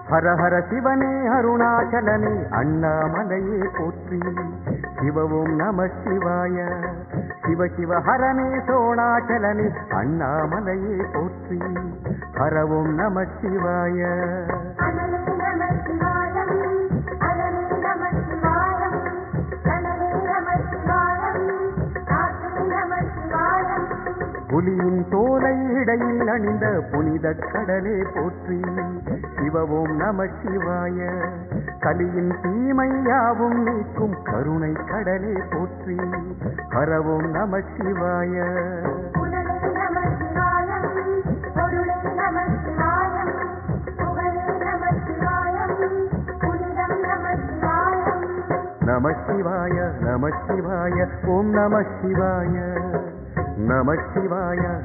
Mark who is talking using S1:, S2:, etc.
S1: ஹர ஹர சிவனே அருணாச்சலனே அண்ணாமலையே போற்றி. சிவவும் நம சிவாய. சிவ சிவ ஹரனே சோணாச்சலனே அண்ணாமலையே போற்றி. ஹரவும் நம சிவாய. புலியின் தோலை இடையில் அணிந்த புனித கடலே போற்றி. சிவவும் நம சிவாய. கலியின் தீமையாவும் நீக்கும் கருணை கடலே போற்றி. ஹரவும் நம சிவாய. நம சிவாய நம சிவாய ஓம் நம சிவாய நம சிவாய.